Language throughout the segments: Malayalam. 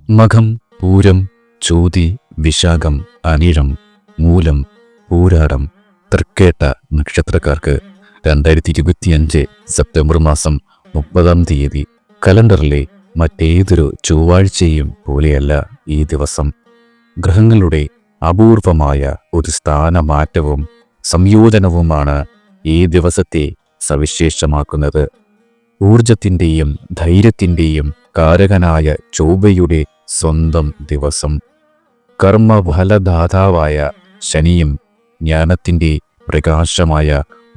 മഖം, പൂരം, ചോതി, വിശാഖം, അനിഴം, മൂലം, പൂരാടം, തൃക്കേട്ട നക്ഷത്രക്കാർക്ക് 2025 സെപ്റ്റംബർ മാസം 30 കലണ്ടറിലെ മറ്റേതൊരു ചൊവ്വാഴ്ചയും പോലെയല്ല ഈ ദിവസം. ഗ്രഹങ്ങളുടെ അപൂർവമായ ഒരു സ്ഥാനമാറ്റവും സംയോജനവുമാണ് ഈ ദിവസത്തെ സവിശേഷമാക്കുന്നത്. ഊർജത്തിൻ്റെയും ധൈര്യത്തിൻ്റെയും കാരകനായ ചൊവ്വയുടെ സ്വന്തം ദിവസം. കർമ്മഫലദാതാവായ ശനിയും ജ്ഞാനത്തിൻ്റെ പ്രകാശമായ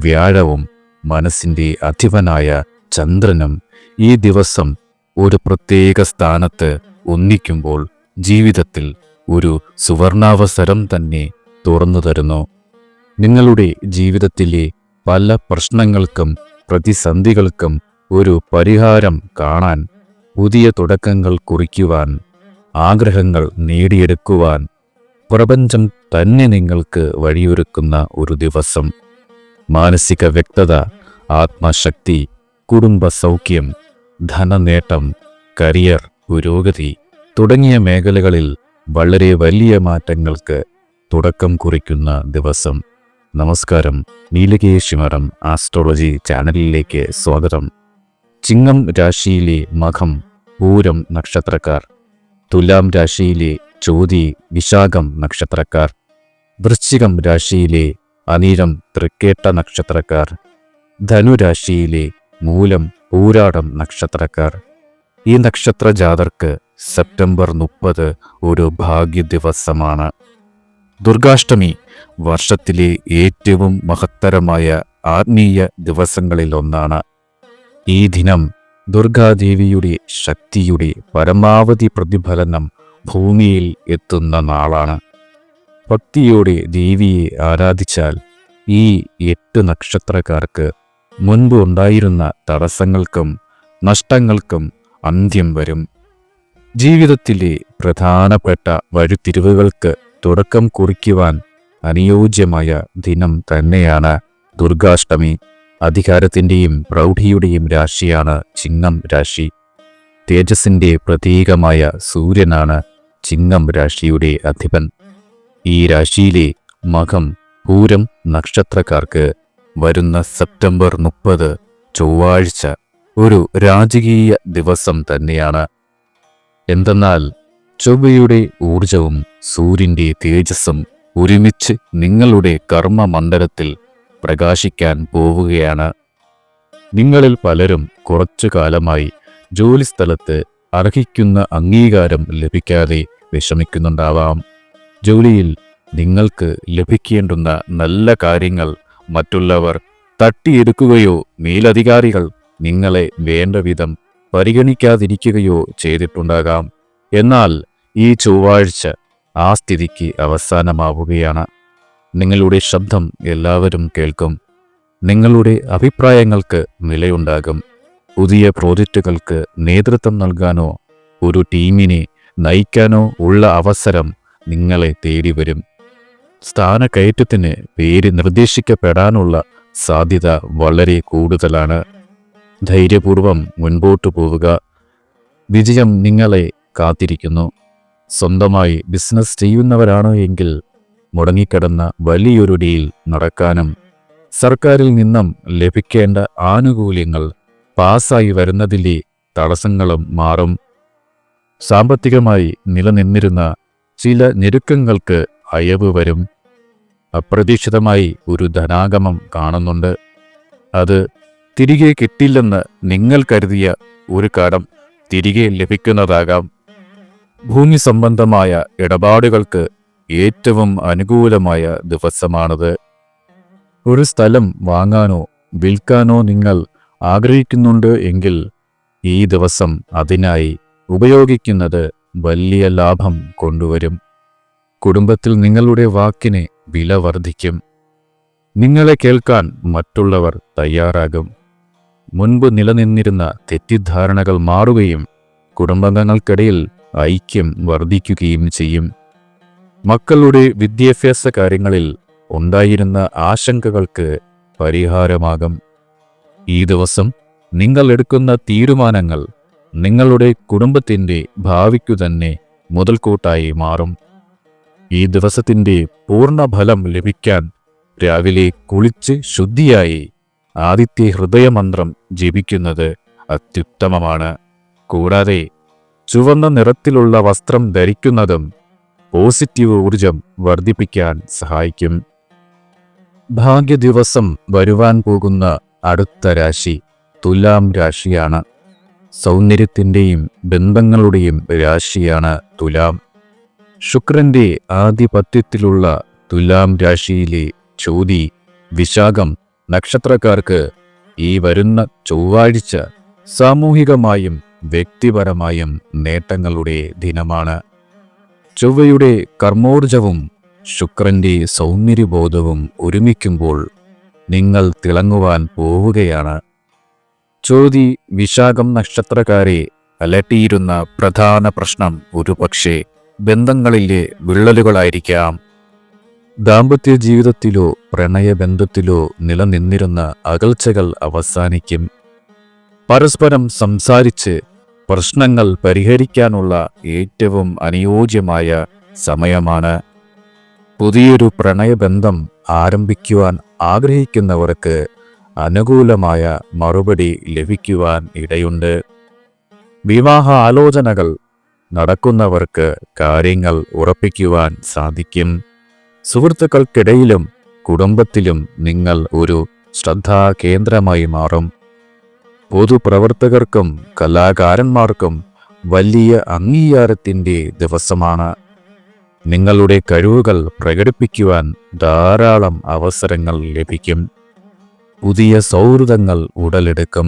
വ്യാഴവും മനസ്സിൻ്റെ അധിപനായ ചന്ദ്രനും ഈ ദിവസം ഒരു പ്രത്യേക സ്ഥാനത്ത് ഒന്നിക്കുമ്പോൾ ജീവിതത്തിൽ ഒരു സുവർണാവസരം തന്നെ തുറന്നു തരുന്നു. നിങ്ങളുടെ ജീവിതത്തിലെ പല പ്രശ്നങ്ങൾക്കും പ്രതിസന്ധികൾക്കും ഒരു പരിഹാരം കാണാൻ, പുതിയ തുടക്കങ്ങൾ കുറിക്കുവാൻ, ആഗ്രഹങ്ങൾ നേടിയെടുക്കുവാൻ പ്രപഞ്ചം തന്നെ നിങ്ങൾക്ക് വഴിയൊരുക്കുന്ന ഒരു ദിവസം. മാനസിക വ്യക്തത, ആത്മശക്തി, കുടുംബ സൗഖ്യം, ധനനേട്ടം, കരിയർ പുരോഗതി തുടങ്ങിയ മേഖലകളിൽ വളരെ വലിയ മാറ്റങ്ങൾക്ക് തുടക്കം കുറിക്കുന്ന ദിവസം. നമസ്കാരം, നീലകേശിമരം ആസ്ട്രോളജി ചാനലിലേക്ക് സ്വാഗതം. ചിങ്ങം രാശിയിലെ മഖം, പൂരം നക്ഷത്രക്കാർ, തുലാം രാശിയിലെ ചോതി, വിശാഖം നക്ഷത്രക്കാർ, വൃശ്ചികം രാശിയിലെ അനിഴം, തൃക്കേട്ട നക്ഷത്രക്കാർ, ധനുരാശിയിലെ മൂലം, പൂരാടം നക്ഷത്രക്കാർ. ഈ നക്ഷത്ര ജാതർക്ക് സെപ്റ്റംബർ 30 ഒരു ഭാഗ്യ ദിവസമാണ്. ദുർഗാഷ്ടമി വർഷത്തിലെ ഏറ്റവും മഹത്തരമായ ആത്മീയ ദിവസങ്ങളിലൊന്നാണ്. ഈ ദിനം ദുർഗാദേവിയുടെ ശക്തിയുടെ പരമാവധി പ്രതിഫലനം ഭൂമിയിൽ എത്തുന്ന നാളാണ്. ഭക്തിയോടെ ദേവിയെ ആരാധിച്ചാൽ ഈ 8 നക്ഷത്രക്കാർക്ക് മുൻപ് ഉണ്ടായിരുന്ന തടസ്സങ്ങൾക്കും നഷ്ടങ്ങൾക്കും അന്ത്യം വരും. ജീവിതത്തിലെ പ്രധാനപ്പെട്ട വഴിത്തിരിവുകൾക്ക് തുടക്കം കുറിക്കുവാൻ അനുയോജ്യമായ ദിനം തന്നെയാണ് ദുർഗാഷ്ടമി. അധികാരത്തിൻ്റെയും പ്രൗഢിയുടെയും രാശിയാണ് ചിങ്ങം രാശി. തേജസ്സിൻ്റെ പ്രതീകമായ സൂര്യനാണ് ചിങ്ങം രാശിയുടെ അധിപൻ. ഈ രാശിയിലെ മഖം, പൂരം നക്ഷത്രക്കാർക്ക് വരുന്ന സെപ്റ്റംബർ 30 ചൊവ്വാഴ്ച ഒരു രാജകീയ ദിവസം തന്നെയാണ്. എന്തെന്നാൽ ചൊവ്വയുടെ ഊർജവും സൂര്യൻ്റെ തേജസ്സും ഒരുമിച്ച് നിങ്ങളുടെ കർമ്മമണ്ഡലത്തിൽ പ്രകാശിക്കാൻ പോവുകയാണ്. നിങ്ങളിൽ പലരും കുറച്ചു കാലമായി ജോലിസ്ഥലത്ത് അർഹിക്കുന്ന അംഗീകാരം ലഭിക്കാതെ വിഷമിക്കുന്നുണ്ടാവാം. ജോലിയിൽ നിങ്ങൾക്ക് ലഭിക്കേണ്ടുന്ന നല്ല കാര്യങ്ങൾ മറ്റുള്ളവർ തട്ടിയെടുക്കുകയോ മേലധികാരികൾ നിങ്ങളെ വേണ്ട വിധം പരിഗണിക്കാതിരിക്കുകയോ ചെയ്തിട്ടുണ്ടാകാം. എന്നാൽ ഈ ചൊവ്വാഴ്ച ആ സ്ഥിതിക്ക് അവസാനമാവുകയാണ്. നിങ്ങളുടെ ശബ്ദം എല്ലാവരും കേൾക്കും. നിങ്ങളുടെ അഭിപ്രായങ്ങൾക്ക് വിലയുണ്ടാകും. പുതിയ പ്രോജക്റ്റുകൾക്ക് നേതൃത്വം നൽകാനോ ഒരു ടീമിനെ നയിക്കാനോ ഉള്ള അവസരം നിങ്ങളെ തേടി വരും. സ്ഥാനക്കയറ്റത്തിന് പേര് നിർദ്ദേശിക്കപ്പെടാനുള്ള സാധ്യത വളരെ കൂടുതലാണ്. ധൈര്യപൂർവം മുൻപോട്ടു പോവുക. വിജയം നിങ്ങളെ കാത്തിരിക്കുന്നു. സ്വന്തമായി ബിസിനസ് ചെയ്യുന്നവരാണോ എങ്കിൽ മുടങ്ങിക്കിടന്ന വലിയൊരു ഡീൽ നടക്കാനും സർക്കാരിൽ നിന്നും ലഭിക്കേണ്ട ആനുകൂല്യങ്ങൾ പാസ്സായി വരുന്നതിലെ തടസ്സങ്ങളും മാറും. സാമ്പത്തികമായി നിലനിന്നിരുന്ന ചില ഞെരുക്കങ്ങൾക്ക് അയവ് വരും. അപ്രതീക്ഷിതമായി ഒരു ധനാഗമം കാണുന്നുണ്ട്. അത് തിരികെ കിട്ടില്ലെന്ന് നിങ്ങൾ കരുതിയ ഒരു കടം തിരികെ ലഭിക്കുന്നതാകാം. ഭൂമി സംബന്ധമായ ഇടപാടുകൾക്ക് ഏറ്റവും അനുകൂലമായ ദിവസമാണത്. ഒരു സ്ഥലം വാങ്ങാനോ വിൽക്കാനോ നിങ്ങൾ ആഗ്രഹിക്കുന്നുണ്ട് എങ്കിൽ ഈ ദിവസം അതിനായി ഉപയോഗിക്കുന്നത് വലിയ ലാഭം കൊണ്ടുവരും. കുടുംബത്തിൽ നിങ്ങളുടെ വാക്കിന് വില വർദ്ധിക്കും. നിങ്ങളെ കേൾക്കാൻ മറ്റുള്ളവർ തയ്യാറാകും. മുൻപ് നിലനിന്നിരുന്ന തെറ്റിദ്ധാരണകൾ മാറുകയും കുടുംബാംഗങ്ങൾക്കിടയിൽ ഐക്യം വർദ്ധിക്കുകയും ചെയ്യും. മക്കളുടെ വിദ്യാഭ്യാസ കാര്യങ്ങളിൽ ഉണ്ടായിരുന്ന ആശങ്കകൾക്ക് പരിഹാരമാകും. ഈ ദിവസം നിങ്ങൾ എടുക്കുന്ന തീരുമാനങ്ങൾ നിങ്ങളുടെ കുടുംബത്തിൻ്റെ ഭാവിക്കു തന്നെ മുതൽക്കൂട്ടായി മാറും. ഈ ദിവസത്തിൻ്റെ പൂർണ്ണഫലം ലഭിക്കാൻ രാവിലെ കുളിച്ച് ശുദ്ധിയായി ആദിത്യ ഹൃദയമന്ത്രം ജപിക്കുന്നത് അത്യുത്തമമാണ്. കൂടാതെ ചുവന്ന നിറത്തിലുള്ള വസ്ത്രം ധരിക്കുന്നതും പോസിറ്റീവ് ഊർജം വർദ്ധിപ്പിക്കാൻ സഹായിക്കും. ഭാഗ്യദിവസം വരുവാൻ പോകുന്ന അടുത്ത രാശി തുലാം രാശിയാണ്. സൗന്ദര്യത്തിൻ്റെയും ബന്ധങ്ങളുടെയും രാശിയാണ് തുലാം. ശുക്രന്റെ ആധിപത്യത്തിലുള്ള തുലാം രാശിയിലെ ചോതി, വിശാഖം നക്ഷത്രക്കാർക്ക് ഈ വരുന്ന ചൊവ്വാഴ്ച സാമൂഹികമായും വ്യക്തിപരമായും നേട്ടങ്ങളുടെ ദിനമാണ്. ചൊവ്വയുടെ കർമ്മോർജവും ശുക്രന്റെ സൗന്ദര്യബോധവും ഒരുമിക്കുമ്പോൾ നിങ്ങൾ തിളങ്ങുവാൻ പോവുകയാണ്. ചോതി, വിശാഖം നക്ഷത്രക്കാരെ അലട്ടിയിരുന്ന പ്രധാന പ്രശ്നം ഒരുപക്ഷെ ബന്ധങ്ങളിലെ വിള്ളലുകളായിരിക്കാം. ദാമ്പത്യ ജീവിതത്തിലോ പ്രണയബന്ധത്തിലോ നിലനിന്നിരുന്ന അകൽച്ചകൾ അവസാനിക്കും. പരസ്പരം സംസാരിച്ച് പ്രശ്നങ്ങൾ പരിഹരിക്കാനുള്ള ഏറ്റവും അനുയോജ്യമായ സമയമാണ്. പുതിയൊരു പ്രണയബന്ധം ആരംഭിക്കുവാൻ ആഗ്രഹിക്കുന്നവർക്ക് അനുകൂലമായ മറുപടി ലഭിക്കുവാൻ ഇടയുണ്ട്. വിവാഹ ആലോചനകൾ നടക്കുന്നവർക്ക് കാര്യങ്ങൾ ഉറപ്പിക്കുവാൻ സാധിക്കും. സുഹൃത്തുക്കൾക്കിടയിലും കുടുംബത്തിലും നിങ്ങൾ ഒരു ശ്രദ്ധാകേന്ദ്രമായി മാറും. പൊതുപ്രവർത്തകർക്കും കലാകാരന്മാർക്കും വലിയ അംഗീകാരത്തിൻ്റെ ദിവസമാണ്. നിങ്ങളുടെ കഴിവുകൾ പ്രകടിപ്പിക്കുവാൻ ധാരാളം അവസരങ്ങൾ ലഭിക്കും. പുതിയ സൗഹൃദങ്ങൾ ഉടലെടുക്കും.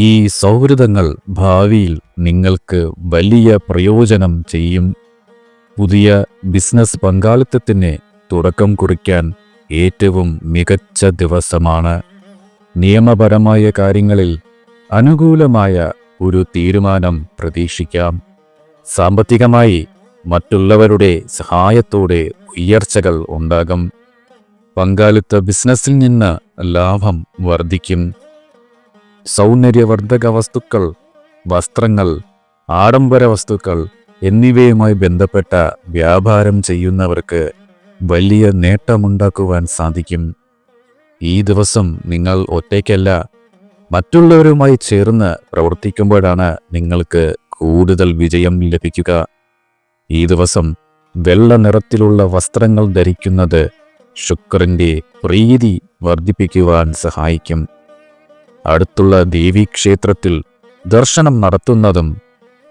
ഈ സൗഹൃദങ്ങൾ ഭാവിയിൽ നിങ്ങൾക്ക് വലിയ പ്രയോജനം ചെയ്യും. പുതിയ ബിസിനസ് പങ്കാളിത്തത്തിന് തുടക്കം കുറിക്കാൻ ഏറ്റവും മികച്ച ദിവസമാണ്. നിയമപരമായ കാര്യങ്ങളിൽ അനുകൂലമായ ഒരു തീരുമാനം പ്രതീക്ഷിക്കാം. സാമ്പത്തികമായി മറ്റുള്ളവരുടെ സഹായത്തോടെ ഉയർച്ചകൾ ഉണ്ടാകും. പങ്കാളിത്ത ബിസിനസ്സിൽ നിന്ന് ലാഭം വർദ്ധിക്കും. സൗന്ദര്യവർദ്ധക വസ്തുക്കൾ, വസ്ത്രങ്ങൾ, ആഡംബര വസ്തുക്കൾ എന്നിവയുമായി ബന്ധപ്പെട്ട വ്യാപാരം ചെയ്യുന്നവർക്ക് വലിയ നേട്ടമുണ്ടാക്കുവാൻ സാധിക്കും. ഈ ദിവസം നിങ്ങൾ ഒറ്റയ്ക്കല്ല, മറ്റുള്ളവരുമായി ചേർന്ന് പ്രവർത്തിക്കുമ്പോഴാണ് നിങ്ങൾക്ക് കൂടുതൽ വിജയം ലഭിക്കുക. ഈ ദിവസം വെള്ള നിറത്തിലുള്ള വസ്ത്രങ്ങൾ ധരിക്കുന്നത് ശുക്രന്റെ പ്രീതി വർദ്ധിപ്പിക്കുവാൻ സഹായിക്കും. അടുത്തുള്ള ദേവീക്ഷേത്രത്തിൽ ദർശനം നടത്തുന്നതും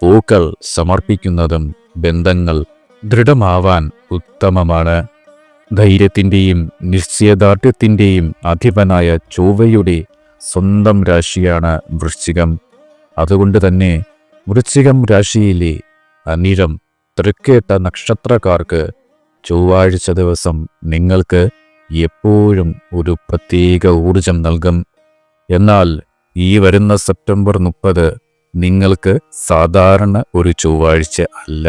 പൂക്കൾ സമർപ്പിക്കുന്നതും ബന്ധങ്ങൾ ദൃഢമാവാൻ ഉത്തമമാണ്. ധൈര്യത്തിൻ്റെയും നിശ്ചയദാർഢ്യത്തിൻ്റെയും അധിപനായ ചൊവ്വയുടെ സ്വന്തം രാശിയാണ് വൃശ്ചികം. അതുകൊണ്ട് തന്നെ വൃശ്ചികം രാശിയിലെ അനിഴം, തൃക്കേട്ട നക്ഷത്രക്കാർക്ക് ചൊവ്വാഴ്ച ദിവസം നിങ്ങൾക്ക് എപ്പോഴും ഒരു പ്രത്യേക ഊർജം നൽകും. എന്നാൽ ഈ വരുന്ന സെപ്റ്റംബർ 30 നിങ്ങൾക്ക് സാധാരണ ഒരു ചൊവ്വാഴ്ച അല്ല.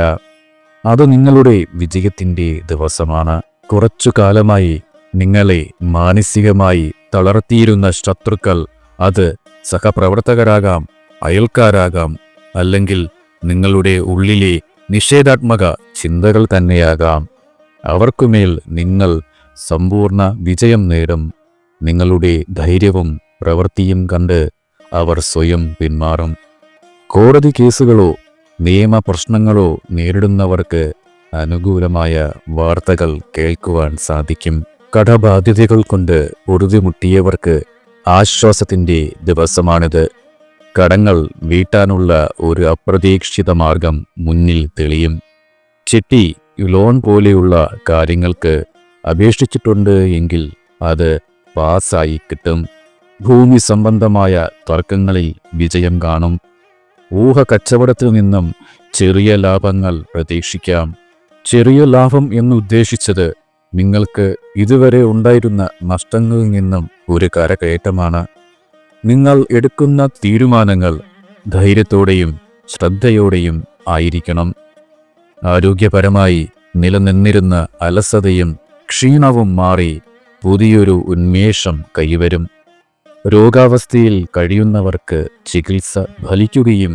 അത് നിങ്ങളുടെ വിജയത്തിൻ്റെ ദിവസമാണ്. കുറച്ചു കാലമായി നിങ്ങളെ മാനസികമായി തളർത്തിയിരുന്ന ശത്രുക്കൾ, അത് സഹപ്രവർത്തകരാകാം, അയൽക്കാരാകാം, അല്ലെങ്കിൽ നിങ്ങളുടെ ഉള്ളിലെ നിഷേധാത്മക ചിന്തകൾ തന്നെയാകാം, അവർക്കുമേൽ നിങ്ങൾ സമ്പൂർണ്ണ വിജയം നേടും. നിങ്ങളുടെ ധൈര്യവും പ്രവൃത്തിയും കണ്ട് അവർ സ്വയം പിന്മാറും. കോടതി കേസുകളോ നിയമപ്രശ്നങ്ങളോ നേരിടുന്നവർക്ക് അനുകൂലമായ വാർത്തകൾ കേൾക്കുവാൻ സാധിക്കും. കടബാധ്യതകൾ കൊണ്ട് പൊറുതിമുട്ടിയവർക്ക് ആശ്വാസത്തിൻ്റെ ദിവസമാണിത്. കടങ്ങൾ വീട്ടാനുള്ള ഒരു അപ്രതീക്ഷിത മാർഗം മുന്നിൽ തെളിയും. ചിട്ടി, ലോൺ പോലെയുള്ള കാര്യങ്ങൾക്ക് അപേക്ഷിച്ചിട്ടുണ്ട് എങ്കിൽ അത് പാസ്സായി കിട്ടും. ഭൂമി സംബന്ധമായ തർക്കങ്ങളിൽ വിജയം കാണും. ഊഹക്കച്ചവടത്തിൽ നിന്നും ചെറിയ ലാഭങ്ങൾ പ്രതീക്ഷിക്കാം. ചെറിയ ലാഭം എന്നുദ്ദേശിച്ചത് നിങ്ങൾക്ക് ഇതുവരെ ഉണ്ടായിരുന്ന നഷ്ടങ്ങളിൽ നിന്നും ഒരു കരകയറ്റമാണ്. നിങ്ങൾ എടുക്കുന്ന തീരുമാനങ്ങൾ ധൈര്യത്തോടെയും ശ്രദ്ധയോടെയും ആയിരിക്കണം. ആരോഗ്യപരമായി നിലനിന്നിരുന്ന അലസതയും ക്ഷീണവും മാറി പുതിയൊരു ഉന്മേഷം കൈവരും. രോഗാവസ്ഥയിൽ കഴിയുന്നവർക്ക് ചികിത്സ ഫലിക്കുകയും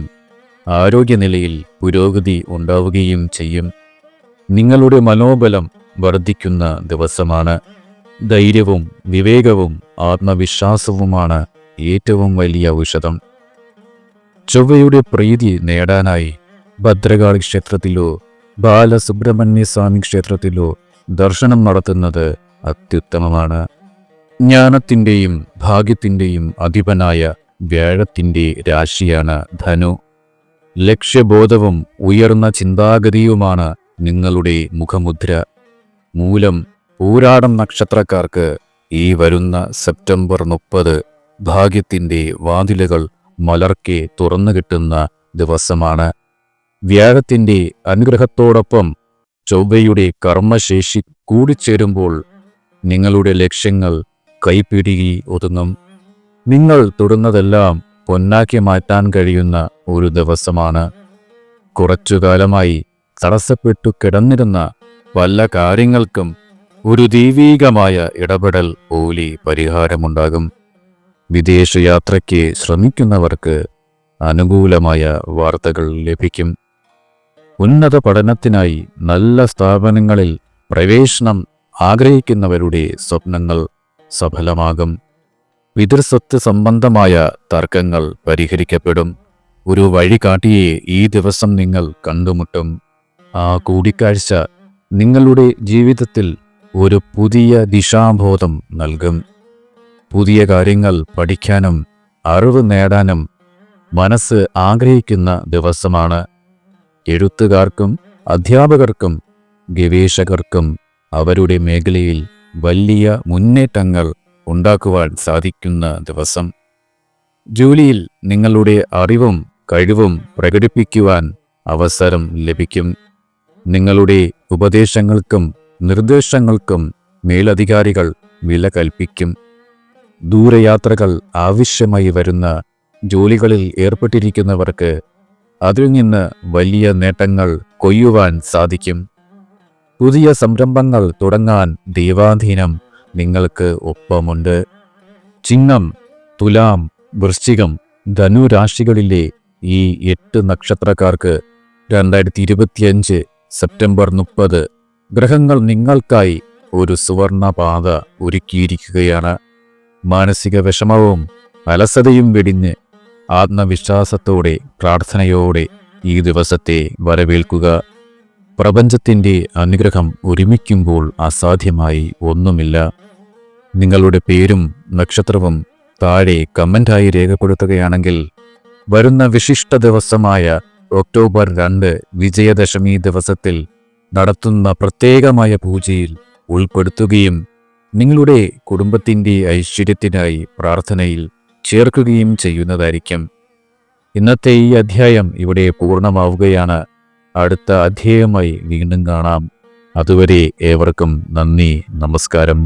ആരോഗ്യനിലയിൽ പുരോഗതി ഉണ്ടാവുകയും ചെയ്യും. നിങ്ങളുടെ മനോബലം വർദ്ധിക്കുന്ന ദിവസമാണ്. ധൈര്യവും വിവേകവും ആത്മവിശ്വാസവുമാണ് ഏറ്റവും വലിയ ഔഷധം. ചൊവ്വയുടെ പ്രീതി നേടാനായി ഭദ്രകാളി ക്ഷേത്രത്തിലോ ബാലസുബ്രഹ്മണ്യ സ്വാമി ക്ഷേത്രത്തിലോ ദർശനം നടത്തുന്നത് അത്യുത്തമമാണ്. ജ്ഞാനത്തിൻ്റെയും ഭാഗ്യത്തിൻ്റെയും അധിപനായ വ്യാഴത്തിൻ്റെ രാശിയാണ് ധനു. ലക്ഷ്യബോധവും ഉയർന്ന ചിന്താഗതിയുമാണ് നിങ്ങളുടെ മുഖമുദ്ര. മൂലം പൂരാടം നക്ഷത്രക്കാർക്ക് ഈ വരുന്ന സെപ്റ്റംബർ 30 ഭാഗ്യത്തിൻ്റെ വാതിലുകൾ മലർക്കെ തുറന്നു കിട്ടുന്ന ദിവസമാണ്. വ്യാഴത്തിൻ്റെ അനുഗ്രഹത്തോടൊപ്പം ചൊവ്വയുടെ കർമ്മശേഷി കൂടിച്ചേരുമ്പോൾ നിങ്ങളുടെ ലക്ഷ്യങ്ങൾ കൈപ്പിടിയിൽ ഒതുങ്ങും. നിങ്ങൾ തൊടുന്നതെല്ലാം പൊന്നാക്കി മാറ്റാൻ കഴിയുന്ന ഒരു ദിവസമാണ്. കുറച്ചുകാലമായി തടസ്സപ്പെട്ടു കിടന്നിരുന്ന വല്ല കാര്യങ്ങൾക്കും ഒരു ദൈവീകമായ ഇടപെടൽ പോലെ പരിഹാരമുണ്ടാകും. വിദേശയാത്രയ്ക്ക് ശ്രമിക്കുന്നവർക്ക് അനുകൂലമായ വാർത്തകൾ ലഭിക്കും. ഉന്നത പഠനത്തിനായി നല്ല സ്ഥാപനങ്ങളിൽ പ്രവേശനം ആഗ്രഹിക്കുന്നവരുടെ സ്വപ്നങ്ങൾ സഫലമാകും. പിതൃസ്വത്ത് സംബന്ധമായ തർക്കങ്ങൾ പരിഹരിക്കപ്പെടും. ഒരു വഴികാട്ടിയെ ഈ ദിവസം നിങ്ങൾ കണ്ടുമുട്ടും. ആ കൂടിക്കാഴ്ച നിങ്ങളുടെ ജീവിതത്തിൽ ഒരു പുതിയ ദിശാബോധം നൽകും. പുതിയ കാര്യങ്ങൾ പഠിക്കാനും അറിവ് നേടാനും മനസ്സ് ആഗ്രഹിക്കുന്ന ദിവസമാണ്. എഴുത്തുകാർക്കും അധ്യാപകർക്കും ഗവേഷകർക്കും അവരുടെ മേഖലയിൽ വലിയ മുന്നേറ്റങ്ങൾ ഉണ്ടാക്കുവാൻ സാധിക്കുന്ന ദിവസം. ജോലിയിൽ നിങ്ങളുടെ അറിവും കഴിവും പ്രകടിപ്പിക്കുവാൻ അവസരം ലഭിക്കും. നിങ്ങളുടെ ഉപദേശങ്ങൾക്കും നിർദ്ദേശങ്ങൾക്കും മേലധികാരികൾ വില കൽപ്പിക്കും. ദൂരയാത്രകൾ ആവശ്യമായി വരുന്ന ജോലികളിൽ ഏർപ്പെട്ടിരിക്കുന്നവർക്ക് അതിൽ നിന്ന് വലിയ നേട്ടങ്ങൾ കൊയ്യുവാൻ സാധിക്കും. പുതിയ സംരംഭങ്ങൾ തുടങ്ങാൻ ദൈവാധീനം നിങ്ങൾക്ക് ഒപ്പമുണ്ട്. ചിങ്ങം, തുലാം, വൃശ്ചികം, ധനു രാശികളിലെ ഈ 8 നക്ഷത്രക്കാർക്ക് 2025 സെപ്റ്റംബർ 30 ഗ്രഹങ്ങൾ നിങ്ങൾക്കായി ഒരു സുവർണ പാത ഒരുക്കിയിരിക്കുകയാണ്. മാനസിക വിഷമവും അലസതയും വെടിഞ്ഞ് ആത്മവിശ്വാസത്തോടെ പ്രാർത്ഥനയോടെ ഈ ദിവസത്തെ വരവേൽക്കുക. പ്രപഞ്ചത്തിൻ്റെ അനുഗ്രഹം ഒരുമിക്കുമ്പോൾ അസാധ്യമായി ഒന്നുമില്ല. നിങ്ങളുടെ പേരും നക്ഷത്രവും താഴെ കമൻ്റായി രേഖപ്പെടുത്തുകയാണെങ്കിൽ വരുന്ന വിശിഷ്ട ദിവസമായ ഒക്ടോബർ 2 വിജയദശമി ദിവസത്തിൽ നടത്തുന്ന പ്രത്യേകമായ പൂജയിൽ ഉൾപ്പെടുത്തുകയും നിങ്ങളുടെ കുടുംബത്തിൻ്റെ ഐശ്വര്യത്തിനായി പ്രാർത്ഥനയിൽ ചേർക്കുകയും ചെയ്യുന്നതായിരിക്കും. ഇന്നത്തെ ഈ അധ്യായം ഇവിടെ പൂർണ്ണമാവുകയാണ്. അടുത്ത അധ്യായമായി വീണ്ടും കാണാം. അതുവരെ ഏവർക്കും നന്ദി, നമസ്കാരം.